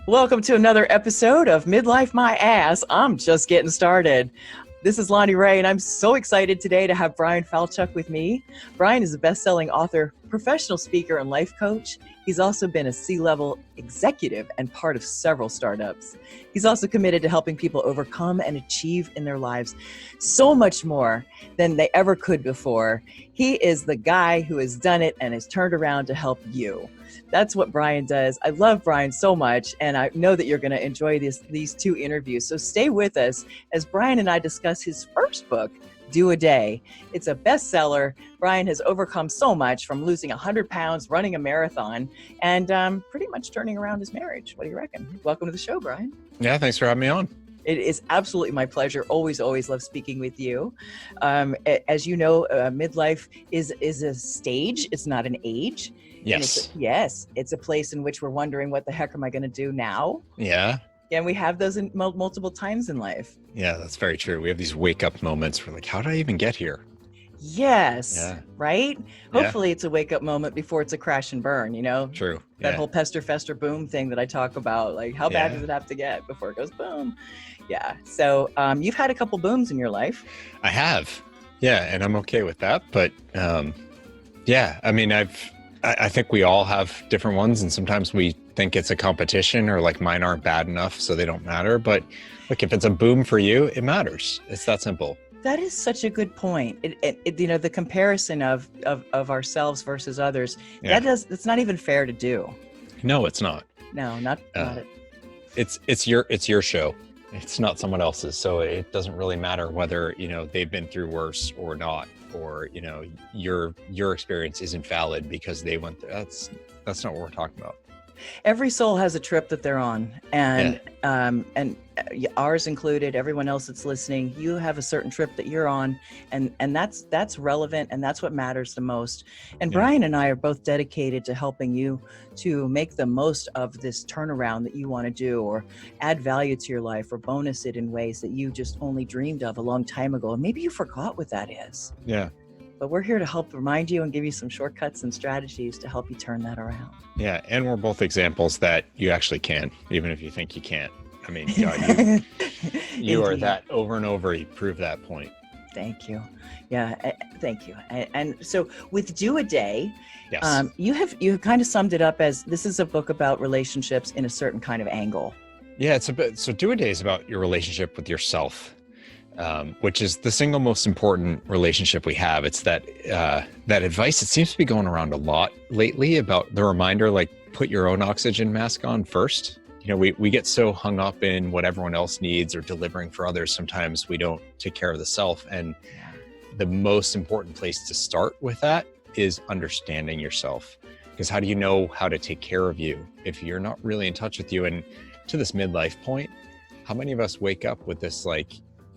Welcome to another episode of Midlife My Ass. I'm just getting started. This is Lonnee Rey, and I'm so excited today to have Bryan Falchuk with me. Bryan is a best-selling author, professional speaker, and life coach. He's also been a C-level executive and part of several startups. He's also committed to helping people overcome and achieve in their lives so much more than they ever could before. He is the guy who has done it and has turned around to help you. That's what Bryan does. I love Bryan so much, and I know that you're going to enjoy these two interviews. So stay with us as Bryan and I discuss his first book, Do a Day. It's a bestseller. Bryan has overcome so much, from losing 100 pounds, running a marathon, and pretty much turning around his marriage. What do you reckon? Welcome to the show, Bryan. Yeah, thanks for having me on. It is absolutely my pleasure. Always love speaking with you. As you know, midlife is a stage. It's not an age. Yes. It's a place in which we're wondering, what the heck am I going to do now? Yeah. And we have those in multiple times in life. Yeah, that's very true. We have these wake up moments. We're like, how did I even get here? Yes. Yeah. Right? Hopefully it's a wake up moment before it's a crash and burn, True. That whole pester, fester, boom thing that I talk about. Like, how bad does it have to get before it goes boom? Yeah. So you've had a couple booms in your life. I have. Yeah. And I'm okay with that. But I think we all have different ones. And sometimes we think it's a competition, or like mine aren't bad enough, so they don't matter. But look, if it's a boom for you, it matters. It's that simple. That is such a good point. The comparison of ourselves versus others, it's not even fair to do. No, it's not. No, not it. It's your show. It's not someone else's. So it doesn't really matter whether, they've been through worse or not, or, your experience isn't valid because they went through. That's not what we're talking about. Every soul has a trip that they're on, and ours included. Everyone else that's listening, you have a certain trip that you're on, and that's relevant, and that's what matters the most. And Bryan and I are both dedicated to helping you to make the most of this turnaround that you want to do, or add value to your life, or bonus it in ways that you just only dreamed of a long time ago, and maybe you forgot what that is. Yeah. But we're here to help remind you and give you some shortcuts and strategies to help you turn that around. Yeah, and we're both examples that you actually can, even if you think you can't. I mean, God, you are that over and over. You prove that point. Thank you. Yeah, thank you. And so with Do a Day, yes. You have kind of summed it up as, this is a book about relationships in a certain kind of angle. Yeah, so Do a Day is about your relationship with yourself. Which is the single most important relationship we have. It's that advice that seems to be going around a lot lately, about the reminder, like, put your own oxygen mask on first. We get so hung up in what everyone else needs or delivering for others. Sometimes we don't take care of the self. And the most important place to start with that is understanding yourself. Because how do you know how to take care of you if you're not really in touch with you? And to this midlife point, how many of us wake up with this, like,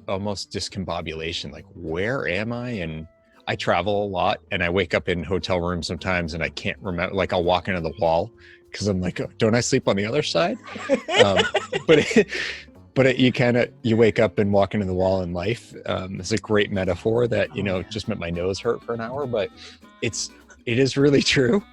almost discombobulation, like, where am I? And I travel a lot, and I wake up in hotel rooms sometimes, and I can't remember, like, I'll walk into the wall because I'm like, oh, don't I sleep on the other side? But you wake up and walk into the wall in life. It's a great metaphor that, just made my nose hurt for an hour, but it is really true.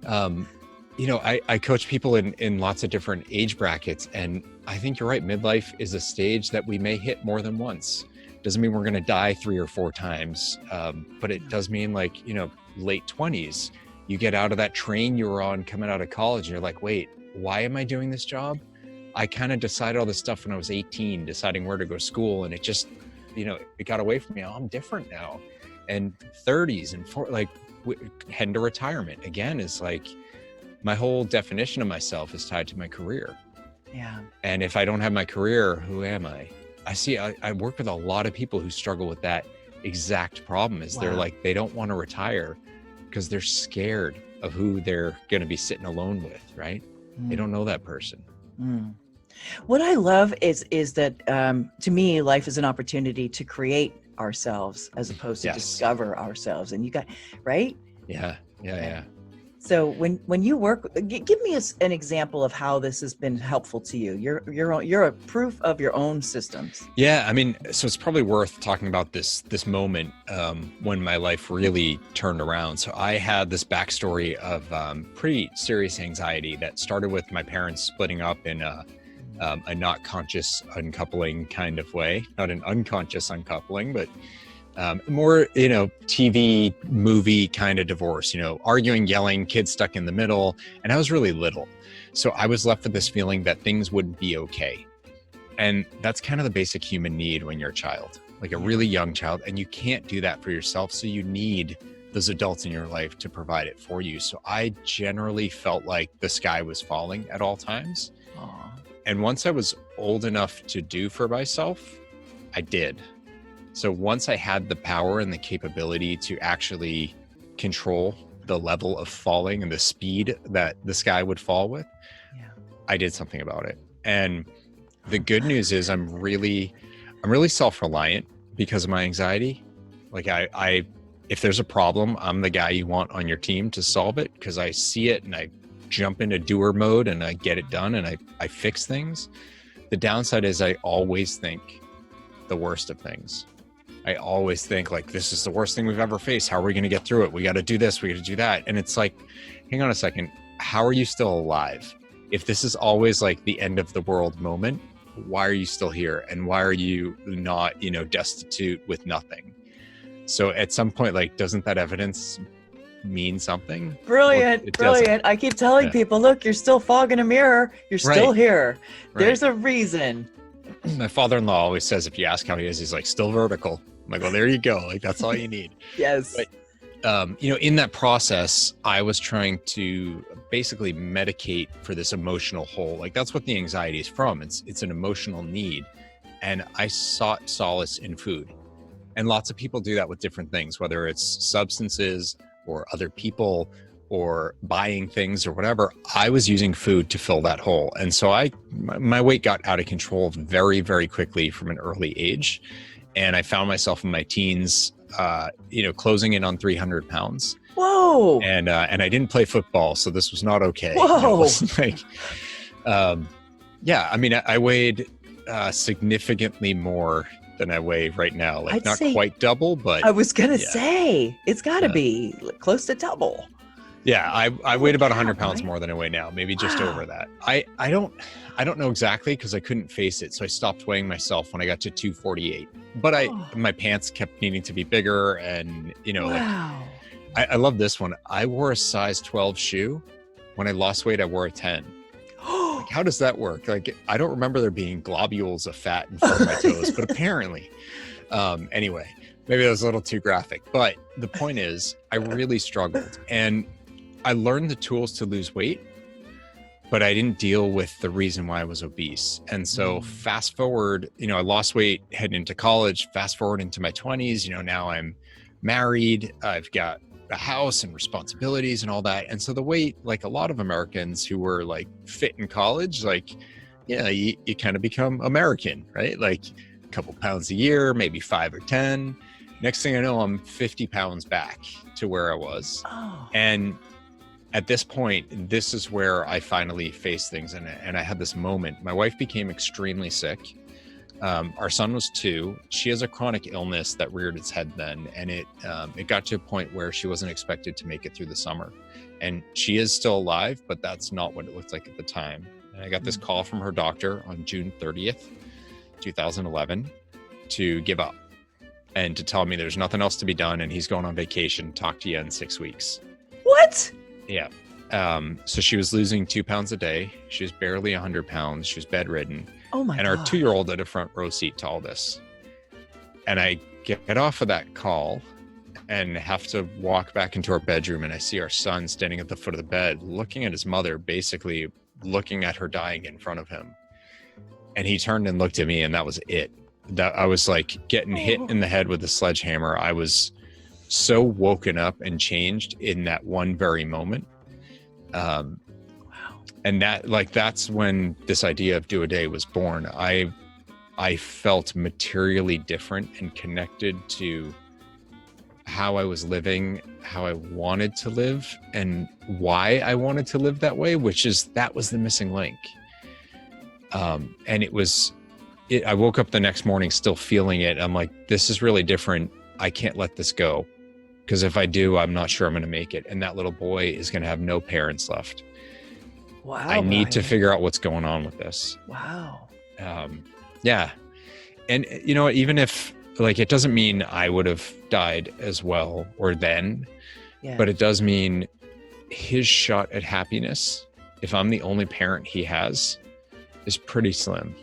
I coach people in lots of different age brackets, and I think you're right. Midlife is a stage that we may hit more than once. Doesn't mean we're going to die 3 or 4 times, but it does mean, like, late 20s, you get out of that train you were on coming out of college, and you're like, wait, why am I doing this job? I kind of decided all this stuff when I was 18, deciding where to go to school, and it just, it got away from me. Oh, I'm different now. And 30s and heading to retirement again is like, my whole definition of myself is tied to my career. Yeah. And if I don't have my career, who am I? I work with a lot of people who struggle with that exact problem. They're like, they don't want to retire because they're scared of who they're going to be sitting alone with, right? They don't know that person. What I love is that, to me, life is an opportunity to create ourselves as opposed to discover ourselves. And you got, right? Yeah. So when you work, give me an example of how this has been helpful to you. You're a proof of your own systems. Yeah, I mean, so it's probably worth talking about this moment when my life really turned around. So I had this backstory of pretty serious anxiety that started with my parents splitting up in a not conscious uncoupling kind of way, not an unconscious uncoupling, but more, TV movie kind of divorce, arguing, yelling, kids stuck in the middle. And I was really little. So I was left with this feeling that things wouldn't be okay. And that's kind of the basic human need when you're a child, like a really young child, and you can't do that for yourself. So you need those adults in your life to provide it for you. So I generally felt like the sky was falling at all times. Aww. And once I was old enough to do for myself, I did. So once I had the power and the capability to actually control the level of falling and the speed that the sky would fall with, I did something about it. And the good news is I'm really self-reliant because of my anxiety. Like I if there's a problem, I'm the guy you want on your team to solve it because I see it and I jump into doer mode and I get it done and I fix things. The downside is I always think the worst of things. I always think like, this is the worst thing we've ever faced. How are we going to get through it? We got to do this. We got to do that. And it's like, hang on a second. How are you still alive? If this is always like the end of the world moment, why are you still here? And why are you not, destitute with nothing? So at some point, like, doesn't that evidence mean something? Brilliant. Well, brilliant. I keep telling people, look, you're still fogging a mirror. You're still here. There's a reason. My father-in-law always says, if you ask how he is, he's like, still vertical. I'm like, well, there you go. Like, that's all you need. Yes. But, in that process, I was trying to basically medicate for this emotional hole. Like, that's what the anxiety is from. It's an emotional need. And I sought solace in food. And lots of people do that with different things, whether it's substances or other people or buying things or whatever. I was using food to fill that hole. And so my weight got out of control very, very quickly from an early age. And I found myself in my teens, closing in on 300 pounds. Whoa. And I didn't play football, so this was not okay. Whoa. It was like, I weighed significantly more than I weigh right now. Like, I'd not say, quite double, but I was going to say, it's got to be close to double. Yeah, I weighed about 100 pounds more than I weigh now, maybe just over that. I don't know exactly because I couldn't face it, so I stopped weighing myself when I got to 248. But my pants kept needing to be bigger, and wow. I love this one. I wore a size 12 shoe. When I lost weight, I wore a 10. Like, how does that work? Like, I don't remember there being globules of fat in front of my toes, but apparently, anyway, maybe that was a little too graphic. But the point is, I really struggled, and I learned the tools to lose weight, but I didn't deal with the reason why I was obese. And so fast forward, I lost weight heading into college, fast forward into my 20s, now I'm married, I've got a house and responsibilities and all that. And so the weight, like a lot of Americans who were like fit in college, like, you kind of become American, right? Like a couple pounds a year, maybe 5 or 10. Next thing I know, I'm 50 pounds back to where I was. Oh. And at this point, this is where I finally faced things, and I had this moment. My wife became extremely sick. Our son was 2. She has a chronic illness that reared its head then, and it got to a point where she wasn't expected to make it through the summer. And she is still alive, but that's not what it looked like at the time. And I got this call from her doctor on June 30th, 2011, to give up and to tell me there's nothing else to be done, and he's going on vacation. Talk to you in 6 weeks. What? Yeah. So she was losing 2 pounds a day. She was barely 100 pounds. She was bedridden. Oh my God. And our 2-year-old had a front row seat to all this. And I get off of that call and have to walk back into our bedroom, and I see our son standing at the foot of the bed, looking at his mother, basically looking at her dying in front of him. And he turned and looked at me, and that was it. That I was like getting hit in the head with a sledgehammer. I was so woken up and changed in that one very moment. Wow. And that's when this idea of Do a Day was born. I felt materially different and connected to how I was living, how I wanted to live, and why I wanted to live that way, that was the missing link. And I woke up the next morning still feeling it. I'm like, this is really different. I can't let this go, because if I do, I'm not sure I'm going to make it. And that little boy is going to have no parents left. Wow. I need to figure out what's going on with this. Wow. Yeah. And you know, even if like, it doesn't mean I would have died as well or then, but it does mean his shot at happiness, if I'm the only parent he has, is pretty slim.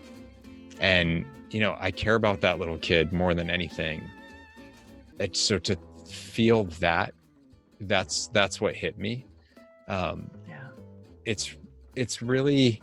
And, you know, I care about that little kid more than anything. So to feel that's what hit me. It's really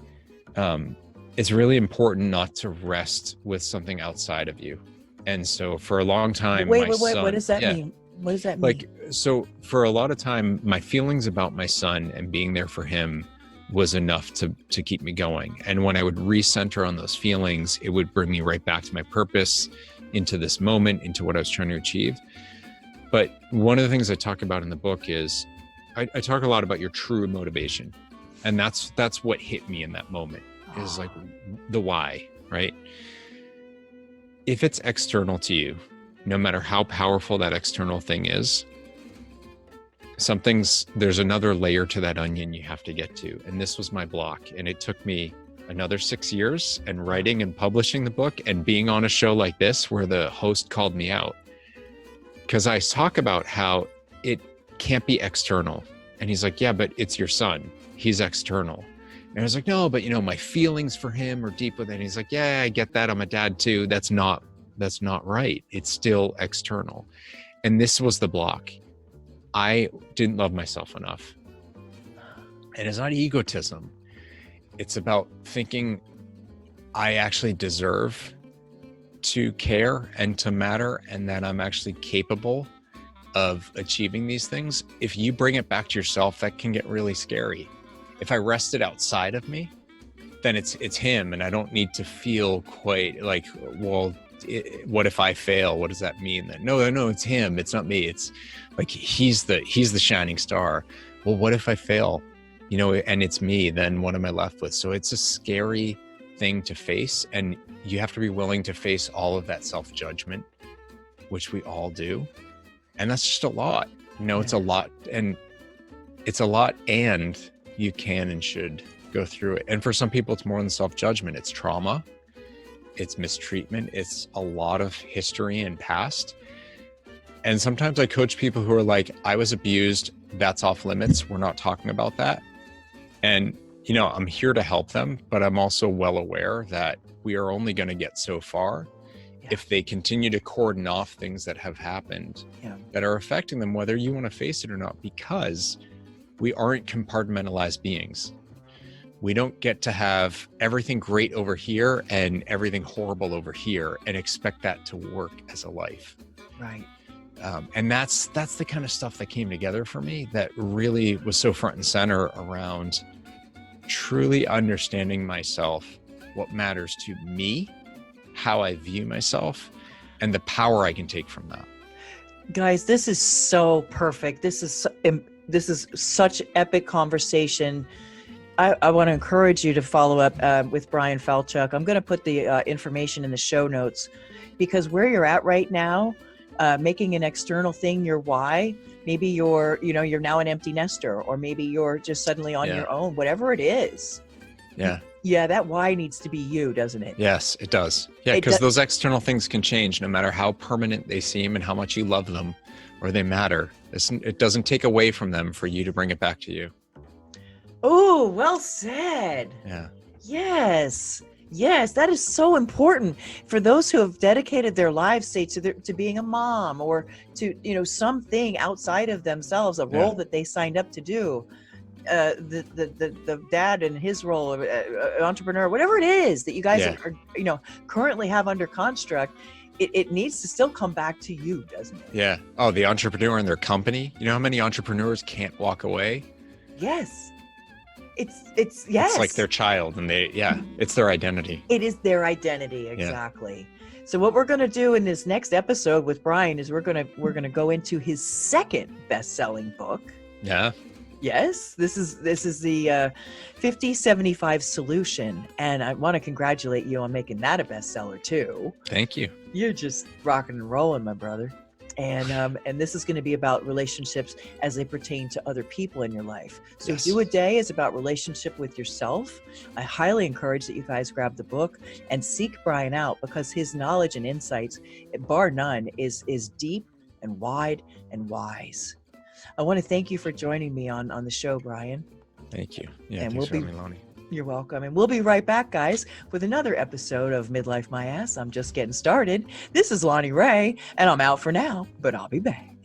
important not to rest with something outside of you. And so for a long time, wait, what does that mean? What does that mean? Like, so for a lot of time, my feelings about my son and being there for him was enough to keep me going. And when I would recenter on those feelings, it would bring me right back to my purpose, into this moment, into what I was trying to achieve. But one of the things I talk about in the book is I talk a lot about your true motivation. And that's what hit me in that moment, is like the why, right? If it's external to you, no matter how powerful that external thing is, there's another layer to that onion you have to get to. And this was my block. And it took me another 6 years, and writing and publishing the book and being on a show like this where the host called me out. Because I talk about how it can't be external. And he's like, yeah, but it's your son. He's external. And I was like, no, but you know, my feelings for him are deep within. He's like, yeah, I get that. I'm a dad too. That's not right. It's still external. And this was the block. I didn't love myself enough. And it's not egotism. It's about thinking I actually deserve to care and to matter, and that I'm actually capable of achieving these things. If you bring it back to yourself, that can get really scary. If I rest it outside of me, then it's him, and I don't need to feel quite like, well, what if I fail? What does that mean then? No, it's him. It's not me. It's like he's the shining star. Well, what if I fail? You know, and it's me, then what am I left with? So it's a scary thing to face, and you have to be willing to face all of that self-judgment, which we all do. And that's just a lot. You know, it's a lot, and you can and should go through it. And for some people, it's more than self-judgment. It's trauma, it's mistreatment, it's a lot of history and past. And sometimes I coach people who are like, I was abused, that's off limits, we're not talking about that. And, you know, I'm here to help them, but I'm also well aware that we are only going to get so far if they continue to cordon off things that have happened that are affecting them, whether you want to face it or not, because we aren't compartmentalized beings. We don't get to have everything great over here and everything horrible over here and expect that to work as a life. Right. And that's the kind of stuff that came together for me that really was so front and center around truly understanding myself, what matters to me, how I view myself, and the power I can take from that. Guys, this is so perfect. This is such epic conversation. I want to encourage you to follow up with Bryan Falchuk. I'm going to put the information in the show notes, because where you're at right now, making an external thing your why, maybe you're now an empty nester, or maybe you're just suddenly on your own, whatever it is. Yeah, that why needs to be you, doesn't it? Yes, it does. Yeah, because those external things can change no matter how permanent they seem and how much you love them or they matter. It doesn't take away from them for you to bring it back to you. Oh, well said. Yeah. Yes, that is so important for those who have dedicated their lives, say, to being a mom, or to something outside of themselves, a role that they signed up to do. The dad and his role of entrepreneur, whatever it is that you guys are currently have under construct, it needs to still come back to you, doesn't it? Yeah. Oh, the entrepreneur and their company. You know how many entrepreneurs can't walk away? Yes. It's like their child, and it's their identity. It is their identity, exactly. So what we're going to do in this next episode with Bryan is we're going to go into his second best-selling book. Yeah. Yes, this is the 50-75 solution, and I want to congratulate you on making that a bestseller too. Thank you. You're just rocking and rolling, my brother. And this is going to be about relationships as they pertain to other people in your life. So Yes. Do a Day is about relationship with yourself. I highly encourage that you guys grab the book and seek Bryan out, because his knowledge and insights, bar none, is deep and wide and wise. I want to thank you for joining me on the show, Bryan. Thank you. Yeah, And thanks we'll for having me, Lonnee. You're welcome. And we'll be right back, guys, with another episode of Midlife My Ass. I'm just getting started. This is Lonnee Rey, and I'm out for now, but I'll be back.